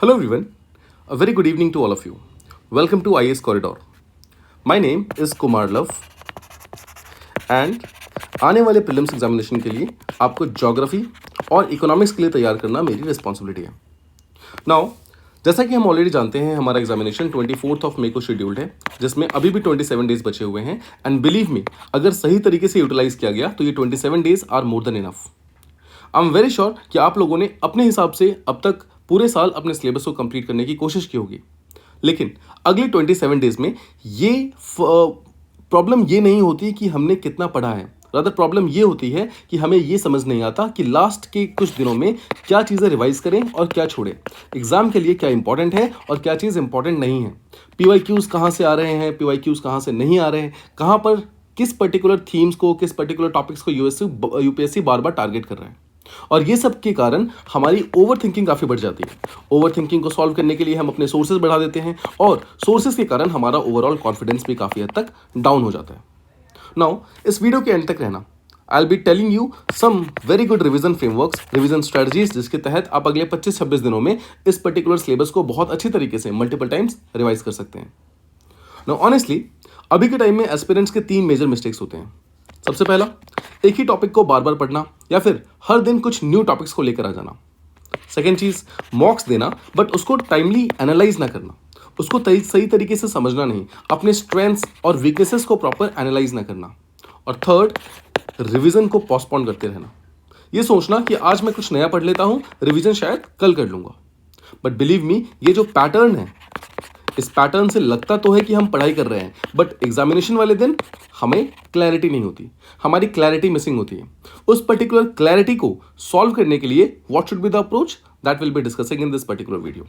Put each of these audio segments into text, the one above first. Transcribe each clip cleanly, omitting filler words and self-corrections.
Hello everyone, a very good evening to all of you. Welcome to IAS Corridor. My name is Kumar Love and आने वाले prelims examination के लिए आपको geography और economics के लिए तैयार करना मेरी रिस्पॉन्सिबिलिटी है. नाउ जैसा कि हम ऑलरेडी जानते हैं हमारा एग्जामिनेशन 24 मई को शेड्यूल्ड है जिसमें अभी भी 27 डेज बचे हुए हैं एंड बिलीव मी अगर सही तरीके से यूटिलाइज किया गया तो ये 27 days are more than enough. I am very sure कि आप लोगों ने अपने हिसाब से अब तक पूरे साल अपने सिलेबस को कंप्लीट करने की कोशिश की होगी, लेकिन अगले 27 डेज में ये प्रॉब्लम ये नहीं होती कि हमने कितना पढ़ा है. रादर प्रॉब्लम ये होती है कि हमें ये समझ नहीं आता कि लास्ट के कुछ दिनों में क्या चीज़ें रिवाइज करें और क्या छोड़ें, एग्जाम के लिए क्या इंपॉर्टेंट है और क्या चीज़ इंपॉर्टेंट नहीं है, PYQs कहाँ से आ रहे हैं, PYQs कहाँ से नहीं आ रहे हैं, कहाँ पर किस पर्टिकुलर थीम्स को किस पर्टिकुलर टॉपिक्स को यूपीएससी बार बार टारगेट कर रहा है. और ये सब के कारण हमारी ओवर थिंकिंग काफ़ी बढ़ जाती है. ओवर थिंकिंग को सॉल्व करने के लिए हम अपने सोर्सेज बढ़ा देते हैं और सोर्सेज के कारण हमारा ओवरऑल कॉन्फिडेंस भी काफ़ी हद तक डाउन हो जाता है. नाउ इस वीडियो के एंड तक रहना. I will be telling you some very good revision frameworks, revision strategies जिसके तहत आप अगले 25-26 दिनों में इस पर्टिकुलर सिलेबस को बहुत अच्छी तरीके से मल्टीपल टाइम्स रिवाइज कर सकते हैं. नाउ ऑनेस्टली अभी के टाइम में एस्पिरेंट्स के 3 मेजर मिस्टेक्स होते हैं. सबसे पहला, एक ही टॉपिक को बार बार पढ़ना या फिर हर दिन कुछ न्यू टॉपिक्स को लेकर आ जाना. सेकेंड चीज, मॉक्स देना बट उसको टाइमली एनालाइज ना करना, उसको सही तरीके से समझना नहीं, अपने स्ट्रेंथ्स और वीकनेसेस को प्रॉपर एनालाइज ना करना. और थर्ड, रिवीजन को पोस्टपोन करते रहना, ये सोचना कि आज मैं कुछ नया पढ़ लेता हूं, रिवीजन शायद कल कर लूंगा. बट बिलीव मी ये जो पैटर्न है, इस पैटर्न से लगता तो है कि हम पढ़ाई कर रहे हैं बट एग्जामिनेशन वाले दिन हमें क्लैरिटी नहीं होती, हमारी क्लैरिटी मिसिंग होती है. उस पर्टिकुलर क्लैरिटी को सॉल्व करने के लिए what should be the approach that will be discussing in this particular video.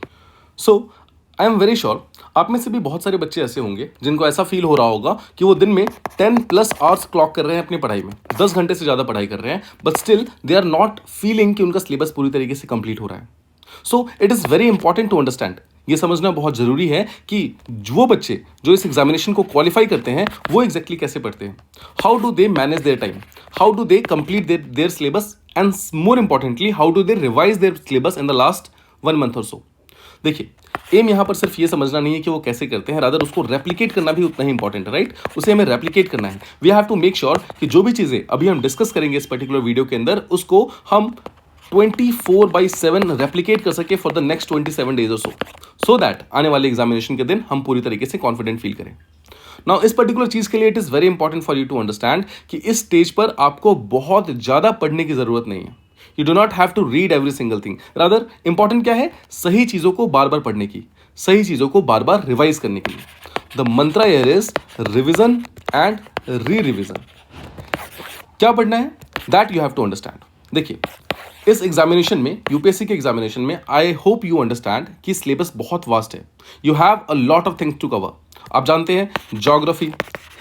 So I am very sure आप में से भी बहुत सारे बच्चे ऐसे होंगे जिनको ऐसा फील हो रहा होगा कि वो दिन में 10+ आवर्स क्लॉक कर रहे हैं अपनी पढ़ाई में, 10 घंटे से ज़्यादा पढ़ाई कर रहे हैं but still they are not feeling कि उनका सिलेबस पूरी तरीके से कंप्लीट हो रहा है. So it is very important to understand, ये समझना बहुत ज़रूरी है कि वो बच्चे जो इस एग्जामिनेशन को क्वालिफाई करते हैं वो एग्जैक्टली कैसे पढ़ते हैं, how do they manage their time, how do they complete their syllabus and more importantly how do they revise there syllabus in the last 1 month और सो. देखिए एम यहाँ पर सिर्फ ये समझना नहीं है कि वो कैसे करते हैं, रादर उसको रेप्लिकेट करना भी उतना ही इंपॉर्टेंट है, राइट. उसे हमें रेप्लिकेट करना है. We have to make sure कि जो भी चीज़ें अभी हम डिस्कस करेंगे इस पर्टिकुलर वीडियो के अंदर उसको हम 24/7 रेप्लिकेट कर सके फॉर द नेक्स्ट 27 डेज और सो दैट आने वाले एग्जामिनेशन के दिन हम पूरी तरीके से कॉन्फिडेंट फील करें. नाउ इस पर्टिकुलर चीज़ के लिए it is very important for you to understand कि इस स्टेज पर आपको बहुत ज़्यादा पढ़ने की ज़रूरत नहीं है. You do not have to read every single thing, rather important क्या है, सही चीज़ों को बार बार पढ़ने की, सही चीज़ों को बार बार रिवाइज करने के लिए. The mantra here is revision and re revision. क्या पढ़ना है that you have to understand. देखिए इस एग्जामिनेशन में, यूपीएससी के एग्जामिनेशन में आई होप यू अंडरस्टैंड कि सिलेबस बहुत वास्ट है. You have a lot of things to cover. आप जानते हैं ज्योग्राफी,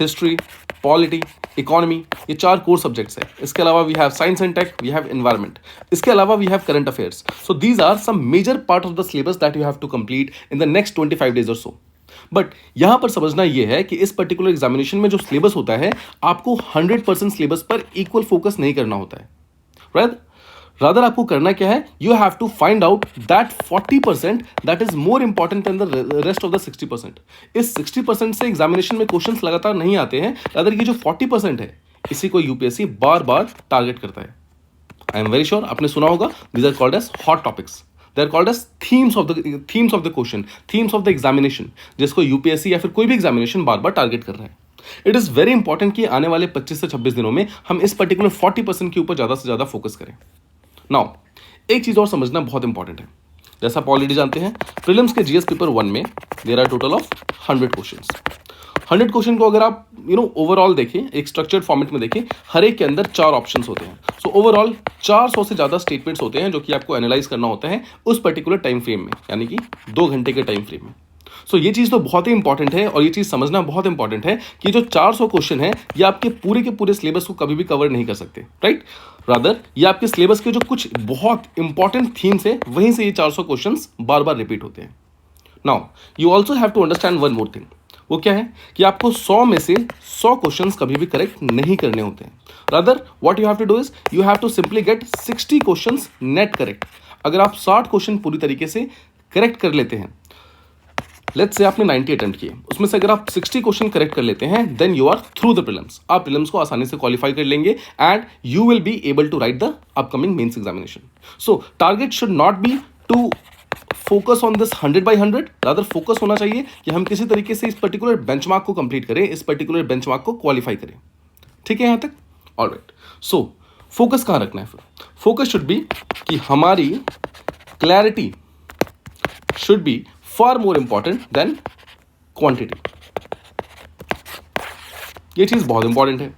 हिस्ट्री, पॉलिटी, इकोनॉमी, ये 4 कोर सब्जेक्ट्स हैं. इसके अलावा we have science and tech, we have environment, इसके अलावा we have current affairs. So these are some major part of the syllabus that you have to complete in the next 25 days और so. But यहां पर समझना यह है कि इस पर्टिकुलर एग्जामिनेशन में जो सिलेबस होता है आपको 100% सिलेबस पर इक्वल फोकस नहीं करना होता है, राइट. रादर आपको करना क्या है, you have to find out that 40% that is more important than the rest of the 60%. इस 60% से एग्जामिनेशन में क्वेश्चंस लगातार नहीं आते हैं, रादर ये जो 40% है इसी को यूपीएससी बार बार टारगेट करता है. आई एम वेरी श्योर आपने सुना होगा, these are called as hot topics, they are called as themes of the question, themes of the examination, जिसको यूपीएससी या फिर कोई भी एग्जामिनेशन बार बार टारगेट कर रहा है. इट इज़ वेरी इंपॉर्टेंट कि आने वाले 25 से 26 दिनों में हम इस पर्टिकुलर 40% के ऊपर ज़्यादा से ज़्यादा फोकस करें. नाउ एक चीज़ और समझना बहुत इंपॉर्टेंट है. जैसा आप ऑलरेडी जानते हैं प्रीलिम्स के जीएस पेपर 1 में there are total of 100 questions. 100 question को अगर आप ओवरऑल देखें, एक स्ट्रक्चर्ड फॉर्मेट में देखें, हर एक के अंदर 4 ऑप्शंस होते हैं. सो ओवरऑल 400 से ज़्यादा स्टेटमेंट्स होते हैं जो कि आपको एनालाइज करना होता है उस पर्टिकुलर टाइम फ्रेम में, यानी कि 2 घंटे के टाइम फ्रेम में. सो ये चीज़ तो बहुत ही इंपॉर्टेंट है और ये चीज़ समझना बहुत इंपॉर्टेंट है कि जो 400 क्वेश्चन है ये आपके पूरे के पूरे सिलेबस को कभी भी कवर नहीं कर सकते, राइट. रादर ये आपके सिलेबस के जो कुछ बहुत इंपॉर्टेंट थीम्स है वहीं से ये 400 क्वेश्चंस बार बार रिपीट होते हैं. Now you also have to understand one more thing. वो क्या है कि आपको 100 में से 100 क्वेश्चंस कभी भी करेक्ट नहीं करने होते हैं. Rather what you have to do is you have to simply get 60 questions net correct. अगर आप 60 क्वेश्चन पूरी तरीके से करेक्ट कर लेते हैं, लेट्स से आपने 90 अटेम्प्ट किए, उसमें से अगर आप 60 क्वेश्चन करेक्ट कर लेते हैं, then you are through the prelims. आप प्रीलिम्स को आसानी से क्वालिफाई कर लेंगे and you will be able to write the upcoming mains examination. So target should not be to focus on this 100 by 100, rather focus होना चाहिए कि हम किसी तरीके से इस पर्टिकुलर बेंचमार्क को कंप्लीट करें, इस पर्टिकुलर बेंचमार्क को क्वालिफाई करें। ठीक है यहां तक? ऑलराइट, सो फोकस कहां रखना है फिर? फोकस शुड बी कि हमारी clarity should be far more important than quantity. ये चीज बहुत इंपॉर्टेंट है।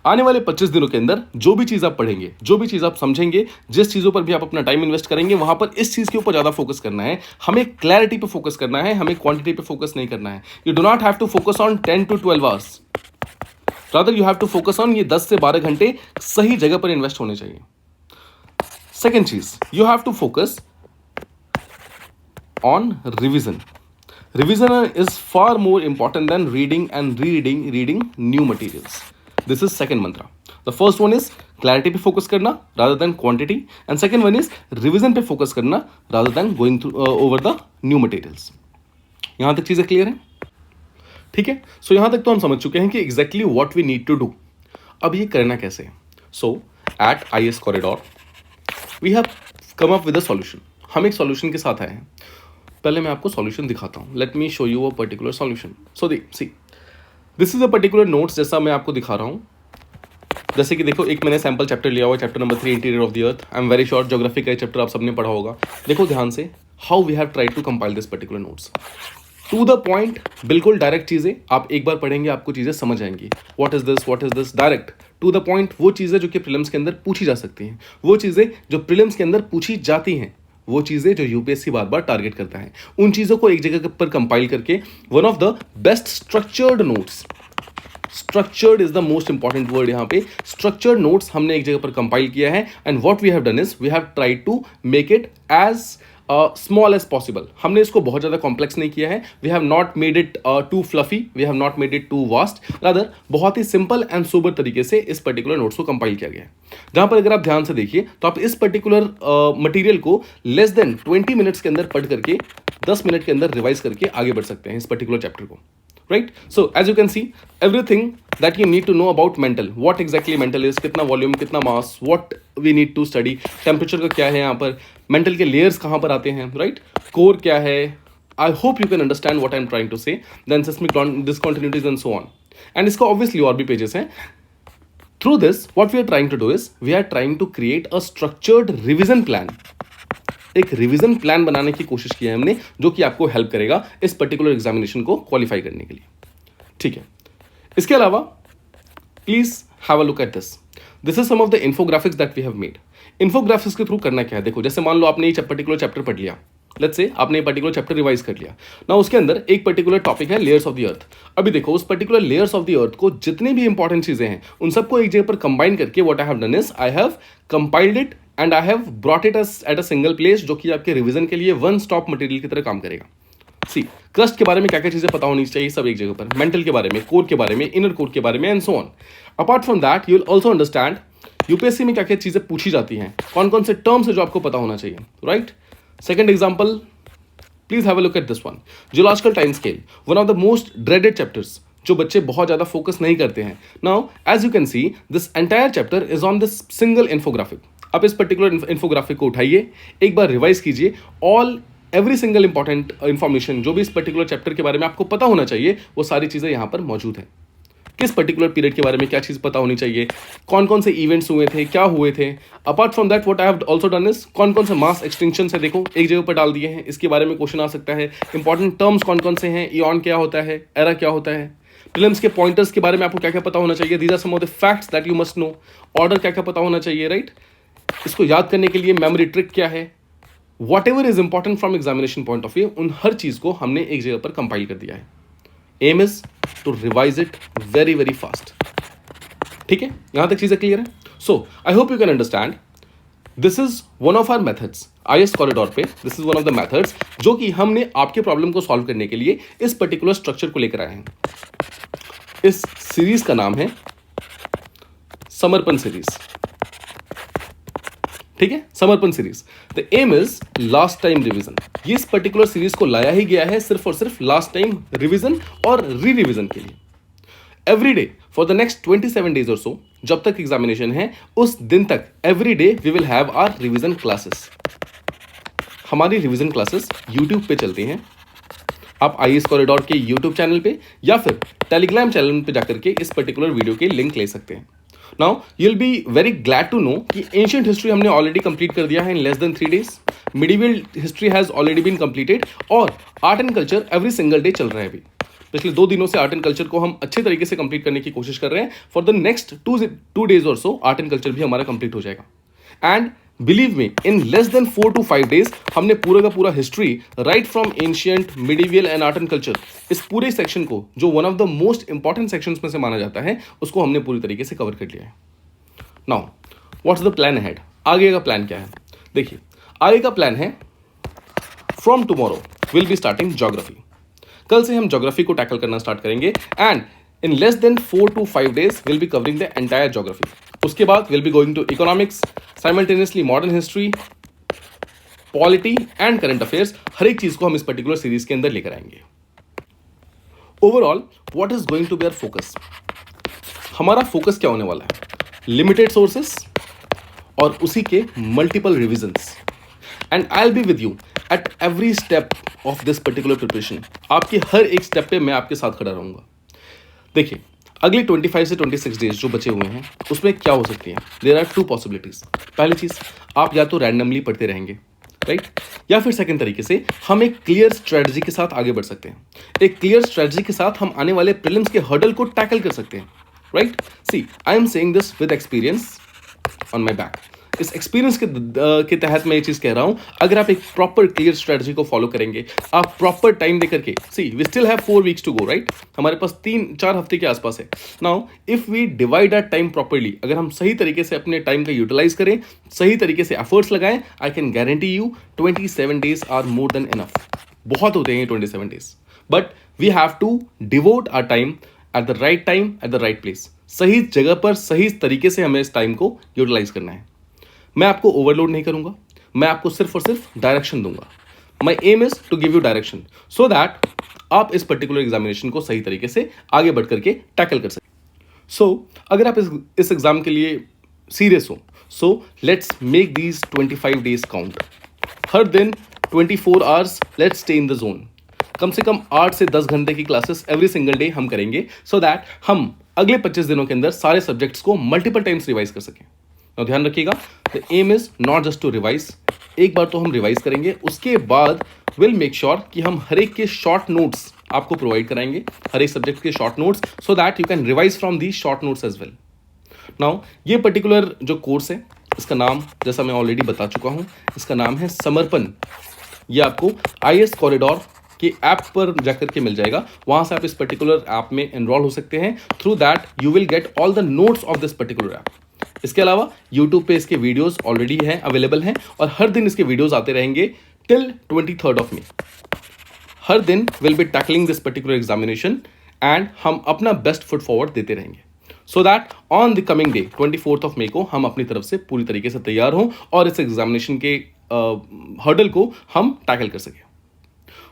आने वाले 25 दिनों के अंदर जो भी चीज आप पढ़ेंगे, जो भी चीज आप समझेंगे, जिस चीजों पर भी आप अपना टाइम इन्वेस्ट करेंगे, वहां पर इस चीज के ऊपर ज्यादा फोकस करना है। हमें क्लैरिटी पे फोकस करना है, हमें क्वांटिटी पे फोकस नहीं करना है। You do not have to focus on 10 to 12 hours, rather you have to focus on ये 10 से 12 घंटे सही जगह पर इन्वेस्ट होने चाहिए। सेकेंड चीज, you have to focus on revision. Revision is far more important than reading and reading new materials. This is second mantra. The first one is clarity पे focus करना rather than quantity, and second one is revision पे focus करना rather than going through over the new materials. यहाँ तक चीज़ें clear हैं? ठीक है, सो यहाँ तक तो हम समझ चुके हैं कि exactly what we need to do. अब ये करना कैसे है? So at IAS Corridor we have come up with a solution. हम एक solution के साथ आए हैं। पहले मैं आपको सॉल्यूशन दिखाता हूँ। Let me show you a particular solution. So see this is a particular notes जैसा मैं आपको दिखा रहा हूँ। जैसे कि देखो, एक मैंने सैम्पल चैप्टर लिया हुआ, chapter number 3 interior of the earth. I am very sure geography का चैप्टर आप सबने पढ़ा होगा। देखो ध्यान से, how we have tried to compile this particular notes to the point, बिल्कुल डायरेक्ट चीज़ें। आप एक बार पढ़ेंगे आपको चीज़ें समझ आएंगी। What is this, direct to the point. वो चीज़ें जो कि प्रीलिम्स के अंदर पूछी जा सकती हैं, वो चीज़ें जो प्रीलिम्स के अंदर पूछी जाती हैं, वो चीज़ें जो यूपीएससी बार बार टारगेट करता है, उन चीज़ों को एक जगह पर कंपाइल करके one of the best structured notes, structured is the most important word यहाँ पे, स्ट्रक्चर्ड नोट्स हमने एक जगह पर कंपाइल किया है। And what we have done is we have tried to make it as small as possible. हमने इसको बहुत ज़्यादा कॉम्प्लेक्स नहीं किया है। We have not made it too fluffy, we have not made it too vast, rather बहुत ही simple and sober तरीके से इस पर्टिकुलर नोट्स को कंपाइल किया गया है। जहाँ पर अगर आप ध्यान से देखिए तो आप इस पर्टिकुलर मटेरियल को लेस देन 20 मिनट्स के अंदर पढ़ करके 10 मिनट के अंदर रिवाइज करके आगे बढ़ सकते हैं इस पर्टिकुलर चैप्टर को। Right, so as you can see everything that you need to know about mantle, what exactly mantle is, कितना वॉल्यूम, कितना mass, what we need to study, temperature का क्या है यहाँ पर, मेंटल के लेयर्स कहाँ पर आते हैं, राइट, कोर क्या है। I hope you can understand what I am trying to say, then seismic discontinuities and so on. And इसका ऑब्वियसली और भी पेजेस हैं। Through this what we are trying to do is we are trying to create a structured revision plan. एक revision plan बनाने की कोशिश की है हमने, जो कि आपको हेल्प करेगा इस पर्टिकुलर एग्जामिनेशन को क्वालिफाई करने के लिए। ठीक है, इसके अलावा please have a look at this. This is some of the infographics that we have made. Infographics के थ्रू करना क्या है, देखो जैसे मान लो आपने ये पर्टिकुलर चैप्टर पढ़ लिया, लेट्स से आपने ये पर्टिकुलर चैप्टर रिवाइज कर लिया ना, उसके अंदर एक पर्टिकुलर टॉपिक है लेयर्स ऑफ द अर्थ। अभी देखो उस पर्टिकुलर लेयर्स ऑफ द अर्थ को जितनी भी इंपॉर्टेंट चीजें हैं उन सबको एक जगह पर कंबाइन करके what I have done is I have compiled it and I have brought it at a single place, जो कि आपके रिवीजन के लिए वन स्टॉप मटेरियल की तरह काम करेगा। सी क्रस्ट के बारे में क्या क्या चीजें पता होनी चाहिए, सब एक जगह पर, मेंटल के बारे में, कोर के बारे में, इनर कोर के बारे में and so on. Apart from that you will also understand UPSC में क्या क्या चीजें पूछी जाती हैं, कौन कौन से टर्म्स है जो आपको पता होना चाहिए। Right, second example, please have a look at this one. Geological time scale, one of the most dreaded chapters, जो बच्चे बहुत ज्यादा फोकस नहीं करते हैं। Now as you can see this entire chapter is on this single infographic. आप इस particular infographic को उठाइए, एक बार रिवाइज कीजिए, all every single important information जो भी इस पर्टिकुलर चैप्टर के बारे में आपको पता होना चाहिए, वो सारी चीजें यहाँ पर मौजूद है। किस पर्टिकुलर पीरियड के बारे में क्या चीज पता होनी चाहिए, कौन कौन से इवेंट्स हुए थे, क्या हुए थे। Apart from that what I have also done is कौन कौन से मास एक्सटिंक्शन है, देखो एक जगह पर डाल दिए हैं, इसके बारे में क्वेश्चन आ सकता है। इंपॉर्टेंट टर्म्स कौन कौन से हैं, इयॉन क्या होता है, एरा क्या होता है, प्रीलिम्स के पॉइंटर्स के बारे में आपको क्या क्या पता होना चाहिए, these are some of the facts that you must know. Order क्या क्या पता होना चाहिए, राइट, इसको याद करने के लिए मेमोरी ट्रिक क्या है, what ever is important from examination point of view, उन हर चीज को हमने एक जगह पर कंपाइल कर दिया है। Aim is to revise it very very fast. ठीक है, यहां तक चीजें क्लियर है। So I hope you can understand this is one of our methods IAS corridor पे। This is one of the methods जो कि हमने आपके प्रॉब्लम को सॉल्व करने के लिए इस पर्टिकुलर स्ट्रक्चर को लेकर आए हैं। इस सीरीज का नाम है समर्पण सीरीज। ठीक है, Samarpan series. The aim is last time revision. ये इस पर्टिकुलर सीरीज को लाया ही गया है सिर्फ और सिर्फ लास्ट टाइम रिवीजन और री रिवीजन के लिए। Every day for the next 27 days और सो, जब तक एग्जामिनेशन है उस दिन तक every day we will have our revision classes. हमारी रिवीजन क्लासेस यूट्यूब पे चलती हैं। आप आईएएस कॉरिडोर के यूट्यूब चैनल पे या फिर टेलीग्राम चैनल पे जाकर के इस पर्टिकुलर वीडियो के लिंक ले सकते हैं। Now you will be very glad to know कि एंशिएंट हिस्ट्री हमने ऑलरेडी कंप्लीट कर दिया है in less than 3 days. Medieval history has already been completed और art and culture every single day चल रहा है। अभी पिछले 2 दिनों से आर्ट एंड कल्चर को हम अच्छे तरीके से कंप्लीट करने की कोशिश कर रहे हैं। फॉर द नेक्स्ट 2 डेज और सो आर्ट एंड कल्चर भी हमारा कंप्लीट हो जाएगा। And believe me, in less than 4 to 5 days हमने पूरा का पूरा history right from ancient, medieval and art and culture, इस पूरे सेक्शन को जो one of the most important sections में से माना जाता है, उसको हमने पूरी तरीके से कवर कर लिया है। Now what's the plan ahead? आगे का प्लान क्या है? देखिए, आगे का प्लान है from tomorrow will be starting geography. कल से हम ज्योग्राफी को टैकल करना स्टार्ट करेंगे and in less than 4 to 5 days will be covering the entire geography. उसके बाद will be going to economics, simultaneously modern history, polity and current affairs. हर एक चीज को हम इस पर्टिकुलर सीरीज के अंदर लेकर आएंगे। Overall what is going to be our focus? हमारा फोकस क्या होने वाला है? लिमिटेड सोर्सेस और उसी के multiple revisions. And I will be with you at every step of this particular preparation. आपकी हर एक स्टेप पे मैं आपके साथ खड़ा रहूंगा। देखिए, अगले 25 से 26 डेज जो बचे हुए हैं उसमें क्या हो सकती है? There are 2 possibilities. पहली चीज, आप या तो रैंडमली पढ़ते रहेंगे, राइट, या फिर सेकंड तरीके से हम एक क्लियर स्ट्रेटजी के साथ आगे बढ़ सकते हैं। एक क्लियर स्ट्रेटजी के साथ हम आने वाले प्रीलिम्स के हर्डल को टैकल कर सकते हैं, right. See, I am saying this with experience on my back. इस एक्सपीरियंस के तहत मैं ये चीज कह रहा हूं, अगर आप एक प्रॉपर क्लियर स्ट्रेटजी को फॉलो करेंगे, आप प्रॉपर टाइम देकर के, see we still have 4 weeks to go, right, हमारे पास 3-4 हफ्ते के आसपास है। Now if we divide our time properly, अगर हम सही तरीके से अपने टाइम का यूटिलाइज करें, सही तरीके से एफर्ट्स लगाएं, I can guarantee you 27 days are more than enough. बहुत होते हैं ये 27 days, but we have to devote our time at the right time at the right place. सही जगह पर सही तरीके से हमें इस टाइम को यूटिलाइज करना है। मैं आपको ओवरलोड नहीं करूंगा, मैं आपको सिर्फ और सिर्फ डायरेक्शन दूंगा। My aim is to give you direction so that आप इस पर्टिकुलर एग्जामिनेशन को सही तरीके से आगे बढ़ करके टैकल कर सकें। सो अगर आप इस एग्जाम के लिए सीरियस हो, so let's make these 25 days count. हर दिन 24 hours let's stay in the zone. कम से कम 8 से 10 घंटे की क्लासेस एवरी सिंगल डे हम करेंगे सो दैट हम अगले 25 दिनों के अंदर सारे सब्जेक्ट्स को मल्टीपल टाइम्स रिवाइज कर सकें। तो ध्यान रखिएगा, the aim is not just to revise. एक बार तो हम रिवाइज करेंगे, उसके बाद विल मेक श्योर कि हम हर एक के शॉर्ट नोट्स आपको प्रोवाइड कराएंगे, हर एक सब्जेक्ट के short notes, so that you can revise from the short notes as well. Now ये पर्टिकुलर जो कोर्स है, इसका नाम जैसा मैं ऑलरेडी बता चुका हूं, इसका नाम है समर्पण। ये आपको आईएएस कॉरिडोर के ऐप पर जाकर के मिल जाएगा। वहां से आप इस पर्टिकुलर ऐप में एनरोल हो सकते हैं। Through that you will get all the notes of this particular app. इसके अलावा यूट्यूब पे इसके वीडियोस ऑलरेडी हैं, अवेलेबल हैं, और हर दिन इसके वीडियोस आते रहेंगे टिल 23rd of May। हर दिन will be tackling this particular examination and हम अपना बेस्ट फुट फॉरवर्ड देते रहेंगे so that on the coming day 24th of May को हम अपनी तरफ से पूरी तरीके से तैयार हों और इस एग्जामिनेशन के हर्डल को हम टैकल कर सकें।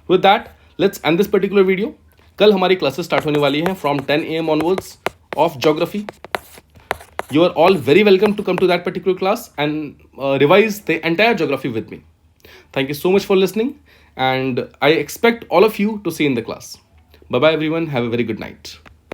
With that let's end this particular video. कल हमारी क्लासेस स्टार्ट होने वाली हैं from 10 AM onwards of geography. You are all very welcome to come to that particular class and revise the entire geography with me. Thank you so much for listening, and I expect all of you to see in the class. Bye bye everyone. Have a very good night.